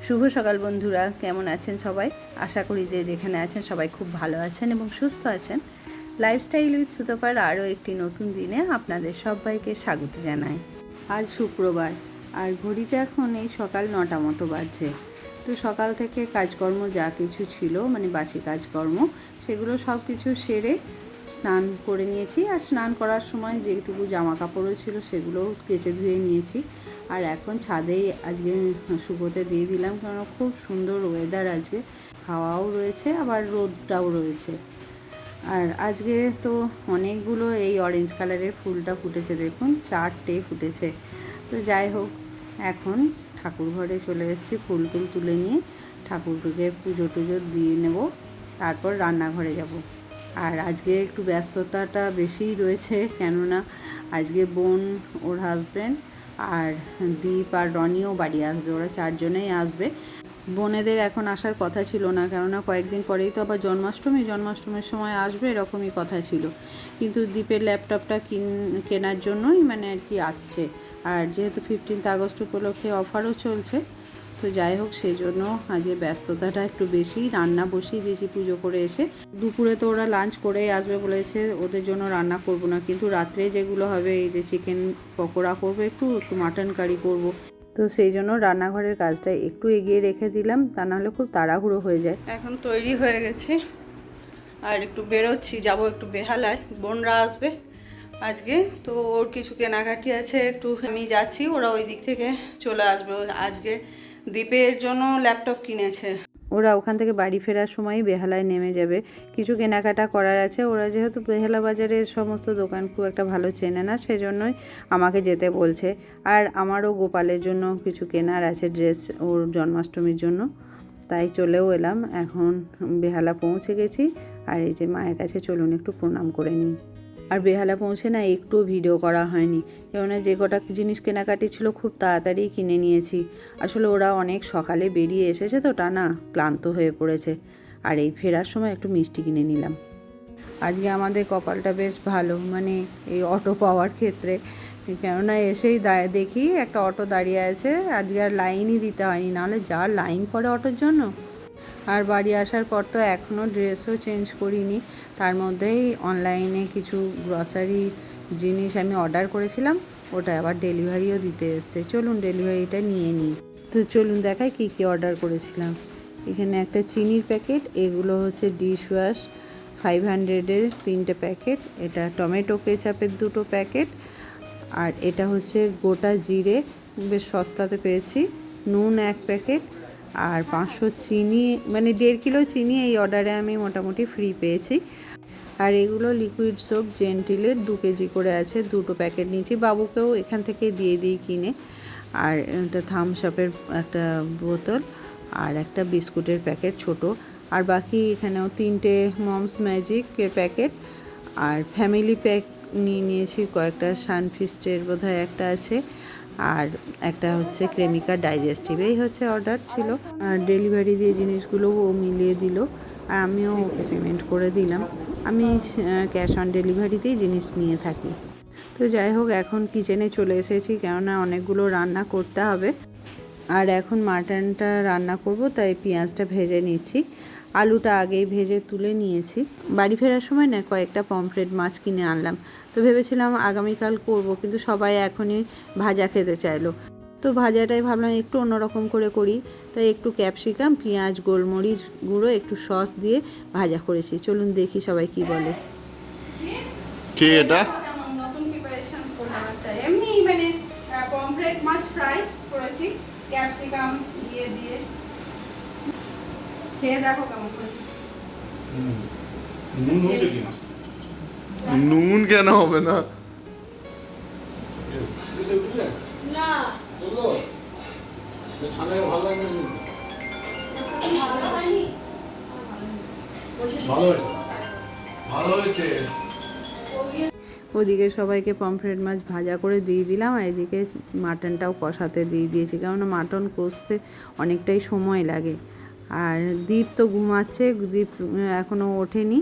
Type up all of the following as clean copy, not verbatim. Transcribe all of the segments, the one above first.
শুভ সকাল বন্ধুরা, কেমন আছেন সবাই? আশা করি যে যেখানে আছেন সবাই খুব ভালো আছেন এবং সুস্থ আছেন। লাইফস্টাইল উইথ সুতপার আরও একটি নতুন দিনে আপনাদের সবাইকে স্বাগত জানাই। আজ শুক্রবার আর ঘড়িতে এখন এই সকাল 9টা মতো বাজছে। তো সকাল থেকে কাজকর্ম যা কিছু ছিল মানে বাসি কাজকর্ম সেগুলো সব কিছু সেরে স্নান করে নিয়েছি। আর স্নান করার সময় যেটুকু জামা কাপড়ও ছিল সেগুলোও কেচে ধুয়ে নিয়েছি। আর এখন ছাদেই আজকে শুকোতে দিয়ে দিলাম, কারণ খুব সুন্দর ওয়েদার আজকে, হাওয়াও রয়েছে আবার রোদটাও রয়েছে। আর আজকে তো অনেকগুলো এই অরেঞ্জ কালারের ফুলটা ফুটেছে, দেখুন 4টে ফুটেছে। তো যাই হোক, এখন ঠাকুর ঘরে চলে এসেছি, ফুল টুল তুলে নিয়ে ঠাকুরকে পুজো টুজো দিয়ে নেব, তারপর রান্নাঘরে যাব। আর আজকে একটু ব্যস্ততাটা বেশিই রয়েছে, কেননা আজকে বোন, ওর হাজব্যান্ড আর দীপ আর রনিও বাড়ি আসবে, ওরা 4জনেই আসবে। বোনেদের এখন আসার কথা ছিল না, কেননা কয়েকদিন পরেই তো আবার জন্মাষ্টমীর সময় আসবে এরকমই কথা ছিল। কিন্তু দীপের ল্যাপটপটা কেনার জন্যই মানে আর কি আসছে। আর যেহেতু 15 আগস্ট উপলক্ষে অফারও চলছে, তো যাই হোক সেই জন্য আজকে ব্যস্ততাটা একটু বেশি। রান্না বসিয়ে দিয়েছি পুজো করে এসে। দুপুরে তো ওরা লাঞ্চ করেই আসবে বলেছে, ওদের জন্য রান্না করব না, কিন্তু রাত্রে যেগুলো হবে এই যে চিকেন পকোড়া করবো, একটু মাটন কারি করব। তো সেই জন্য রান্নাঘরের কাজটা একটু এগিয়ে রেখে দিলাম, তা নাহলে খুব তাড়াহুড়ো হয়ে যায়। এখন তৈরি হয়ে গেছি আর একটু বেরোচ্ছি, যাব একটু বেহালায়, বোনরা আসবে আজকে। তো ওর কিছু কেনাকাটি আছে, একটু আমি যাচ্ছি, ওরা ওই দিক থেকে চলে আসবে। আজকে দীপের জন্য ল্যাপটপ কিনেছে, ওরা ওখান থেকে বাড়ি ফেরার সময় বেহালায় নেমে যাবে। কিছু কেনাকাটা করার আছে, ওরা যেহেতু বেহালা বাজারের সমস্ত দোকান খুব একটা ভালো চেনে না, সেজন্যই আমাকে যেতে বলছে। আর আমারও গোপালের জন্য কিছু কেনার আছে, ড্রেস ওর জন্মাষ্টমীর জন্য, তাই চলেও এলাম। এখন বেহালা পৌঁছে গেছি, আর এই যে মায়ের কাছে চলুন একটু প্রণাম করে নিই। আর বেহালা পৌঁছে না একটু ভিডিও করা হয়নি, কেননা যে কটা জিনিস কেনাকাটি ছিল খুব তাড়াতাড়ি কিনে নিয়েছি। আসলে ওরা অনেক সকালে বেরিয়ে এসেছে তো টানা, ক্লান্ত হয়ে পড়েছে। আর এই ফেরার সময় একটু মিষ্টি কিনে নিলাম। আজকে আমাদের কপালটা বেশ ভালো, মানে এই অটো পাওয়ার ক্ষেত্রে, কেননা এসেই দেখি একটা অটো দাঁড়িয়ে আছে, আজকে আর লাইনই দিতে হয়নি, নাহলে যা লাইন পড়ে অটোর জন্য। আর বাড়ি আসার পর তো এখনও ড্রেসও চেঞ্জ করিনি, তার মধ্যেই অনলাইনে কিছু গ্রসারি জিনিস আমি অর্ডার করেছিলাম, ওটা আবার ডেলিভারিও দিতে এসছে। চলুন ডেলিভারিটা নিয়ে নিই। তো চলুন দেখাই কী কী অর্ডার করেছিলাম। এখানে একটা চিনির প্যাকেট, এগুলো হচ্ছে ডিশ ওয়াশ 500-এর 3টে প্যাকেট, এটা টমেটো কেচাপের 2টো প্যাকেট, আর এটা হচ্ছে গোটা জিরে, বেশ সস্তাতে পেয়েছি, নুন 1 প্যাকেট, আর 500 চিনি, মানে 1.5 কিলো চিনি এই অর্ডারে আমি মোটামুটি ফ্রি পেয়েছি। আর এগুলো লিকুইড সোপ জেন্টিলের 2 কেজি করে আছে, 2টো প্যাকেট নিয়েছি, বাবুকেও এখান থেকে দিয়ে দিই কিনে। আর এটা থামস আপের একটা বোতল, আর একটা বিস্কুটের প্যাকেট ছোট, আর বাকি এখানেও 3টে মমস ম্যাজিকের প্যাকেট, আর ফ্যামিলি প্যাক নিয়েছি কয়েকটা, সানফিস্টের বোধহয় একটা আছে, আর একটা হচ্ছে ক্রেমিকা ডাইজেস্টিভ। এই হচ্ছে অর্ডার ছিল। আর ডেলিভারি দিয়ে জিনিসগুলো ও মিলিয়ে দিল, আর আমিও ওকে পেমেন্ট করে দিলাম। আমি ক্যাশ অন ডেলিভারিতেই জিনিস নিয়ে থাকি। তো যাই হোক, এখন কিচেনে চলে এসেছি, কেননা অনেকগুলো রান্না করতে হবে। আর এখন মাটনটা রান্না করব, তাই পেঁয়াজটা ভেজে নিচ্ছি। আলুটা আগেই ভেজে তুলে নিয়েছি। বাড়ি ফেরার সময় না কয়েকটা পমফ্রেট মাছ কিনে আনলাম, তো ভেবেছিলাম আগামীকাল করব, কিন্তু সবাই এখনই ভাজা খেতে চাইলো। তো ভাজাটাই ভাবলাম একটু অন্যরকম করে করি, তাই একটু ক্যাপসিকাম, পেঁয়াজ, গোলমরিচ গুঁড়ো, একটু সস দিয়ে ভাজা করেছি। চলুন দেখি সবাই কি বলে। কি এটা? নতুন প্রিপারেশন করলাম একটা, এমনি মানে পমফ্রেট মাছ ফ্রাই করেছি ক্যাপসিকাম দিয়ে দিয়ে। খেয়ে দেখো কেমন করেছি। নুন কেন হবে না? না ভালো হয়েছে। ওদিকে সবাইকে পমফ্রেট মাছ ভাজা করে দিয়ে দিলাম, আর এদিকে মাটনটাও কষাতে দিয়ে দিয়েছি, কেননা মাটন কষতে অনেকটাই সময় লাগে। আর দীপ তো ঘুমাচ্ছে, দীপ এখনও ওঠেনি।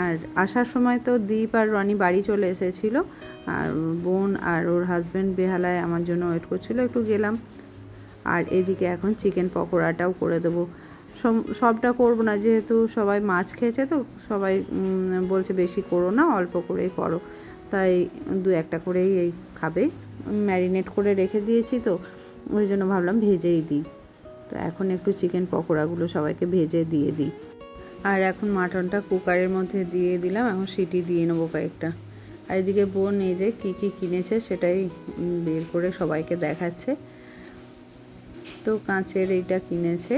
আর আসার সময় তো দীপ আর রনি বাড়ি চলে এসেছিলো, আর বোন আর ওর হাজব্যান্ড বেহালায় আমার জন্য ওয়েট করছিল, একটু গেলাম। আর এদিকে এখন চিকেন পকোড়াটাও করে দেবো। সবটা করব না, যেহেতু সবাই মাছ খেয়েছে তো সবাই বলছে বেশি করো না, অল্প করেই করো, তাই 2-1টা করেই এই খাবে। ম্যারিনেট করে রেখে দিয়েছি তো ওই জন্য ভাবলাম ভেজেই দিই। তো এখন একটু চিকেন পকোড়াগুলো সবাইকে ভেজে দিয়ে দিই। আর এখন মাটনটা কুকারের মধ্যে দিয়ে দিলাম, এখন সিটি দিয়ে নেবো কয়েকটা। আর এদিকে বোন এই যে কী কী কিনেছে সেটাই বের করে সবাইকে দেখাচ্ছে। তো কাঁচের এইটা কিনেছে,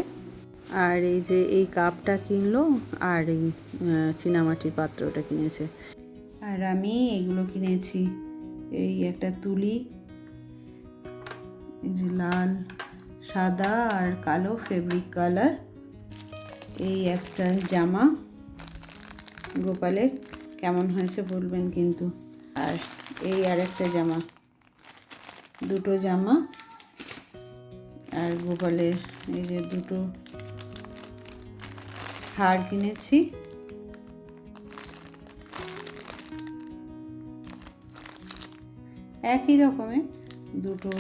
আর এই যে এই কাপটা কিনলো, আর এই চীনামাটির পাত্রটা কিনেছে। আর আমি এগুলো কিনেছি, এই একটা তুলি, এই যে লাল, সাদা আর কালো ফেব্রিক কালার, এই একটা জামা গোপালের, কেমন হয়েছে বলবেন কিন্তু। আর এই আর একটা জামা, দুটো জামা, আর গোপালের এই যে দুটো হার কিনেছি। একই রকমের দুটো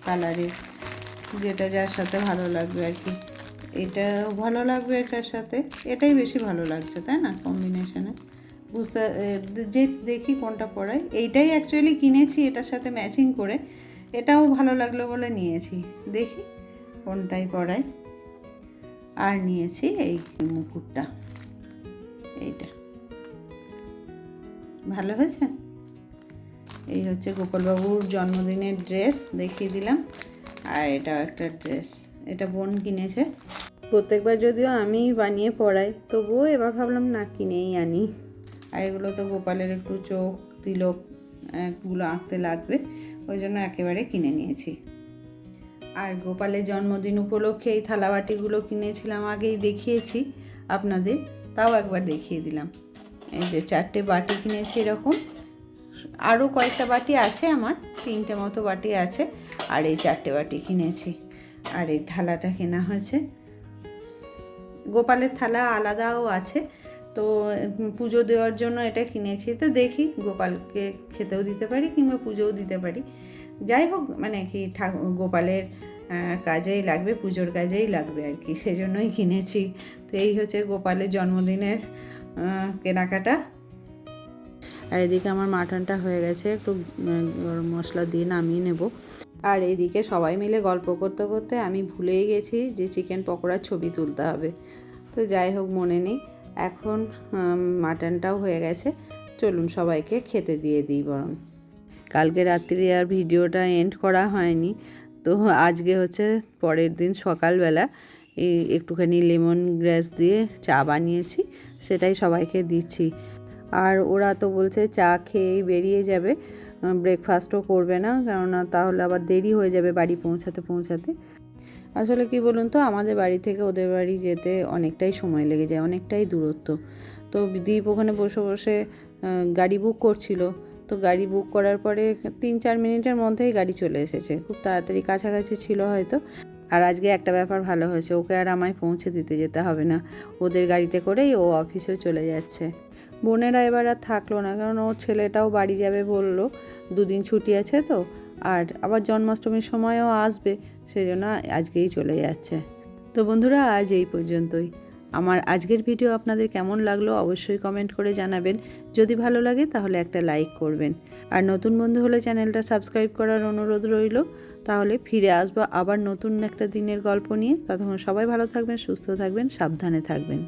কালারের, যেটা যার সাথে ভালো লাগবে আর কি। এটাও ভালো লাগবে এটার সাথে, এটাই বেশি ভালো লাগছে তাই না কম্বিনেশনে, বুঝতে যে দেখি কোনটা পরাই। এইটাই অ্যাকচুয়ালি কিনেছি এটার সাথে ম্যাচিং করে, এটাও ভালো লাগলো বলে নিয়েছি, দেখি কোনটাই পরাই। আর নিয়েছি এই মুকুটটা, এইটা ভালো হয়েছে। এই হচ্ছে গোপালবাবুর জন্মদিনের ড্রেস, দেখিয়ে দিলাম। আর এটাও একটা ড্রেস, এটা বোন কিনেছে। প্রত্যেকবার যদিও আমি বানিয়ে পরাই, তবুও এবার ভাবলাম না কিনেই আনি। আর এগুলো তো গোপালের একটু চোখ তিলক এগুলো আঁকতে লাগবে, ওই জন্য একেবারে কিনে নিয়েছি। আর গোপালের জন্মদিন উপলক্ষে এই থালাবাটিগুলো কিনেছিলাম, আগেই দেখিয়েছি আপনাদের, তাও একবার দেখিয়ে দিলাম। এই যে 4টে বাটি কিনেছি এরকম, আরও কয়েকটা বাটি আছে আমার, 3টে মতো বাটি আছে, আর এই 4টে বাটি কিনেছি। আর এই থালাটা কেনা হয়েছে, গোপালের থালা আলাদাও আছে, তো পুজো দেওয়ার জন্য এটা কিনেছি। তো দেখি গোপালকে খেতেও দিতে পারি কিংবা পুজোও দিতে পারি, যাই হোক মানে কি গোপালের কাজেই লাগবে, পুজোর কাজেই লাগবে আর কি, সেজন্যই কিনেছি। তো এই হচ্ছে গোপালের জন্মদিনের কেনাকাটা। আর এদিকে আমার মাটনটা হয়ে গেছে, একটু গরম মশলা দিয়ে নামিয়ে নেব। আর এইদিকে সবাই মিলে গল্প করতে করতে আমি ভুলেই গেছি যে চিকেন পকোড়ার ছবি তুলতে হবে। তো যাই হোক মনে নেই, এখন মাটনটাও হয়ে গেছে, চলুন সবাইকে খেতে দিয়ে দিই বরং। কালকে রাত্রি আর ভিডিওটা এন্ড করা হয়নি, তো আজকে হচ্ছে পরের দিন সকালবেলা এই একটুখানি লেমন গ্রাস দিয়ে চা বানিয়েছি, সেটাই সবাইকে দিচ্ছি। আর ওরা তো বলছে চা খেয়েই বেরিয়ে যাবে, ব্রেকফাস্টও করবে না, কেননা তাহলে আবার দেরি হয়ে যাবে বাড়ি পৌঁছাতে। আসলে কি বলুন তো, আমাদের বাড়ি থেকে ওদের বাড়ি যেতে অনেকটাই সময় লেগে যায়, অনেকটাই দূরত্ব। তো দীপ ওখানে বসে বসে গাড়ি বুক করছিল, তো গাড়ি বুক করার পরে 3-4 মিনিটের মধ্যেই গাড়ি চলে এসেছে, খুব তাড়াতাড়ি কাছাকাছি ছিল হয়তো। আর আজকে একটা ব্যাপার ভালো হয়েছে, ওকে আর আমায় পৌঁছে দিতে যেতে হবে না, ওদের গাড়িতে করেই ও অফিসেও চলে যাচ্ছে। বোনেরা এবার আর থাকলো না, কারণ ওর ছেলেটাও বাড়ি যাবে বললো, 2 দিন ছুটি আছে তো, আর আবার জন্মাষ্টমীর সময়ও আসবে, সেই জন্য আজকেই চলে যাচ্ছে। তো বন্ধুরা আজ এই পর্যন্তই। আমার আজকের ভিডিও আপনাদের কেমন লাগলো অবশ্যই কমেন্ট করে জানাবেন, যদি ভালো লাগে তাহলে একটা লাইক করবেন। আর নতুন বন্ধু হলে চ্যানেলটা সাবস্ক্রাইব করার অনুরোধ রইল। তাহলে ফিরে আসবো আবার নতুন একটা দিনের গল্প নিয়ে, ততক্ষণ সবাই ভালো থাকবেন, সুস্থ থাকবেন, সাবধানে থাকবেন।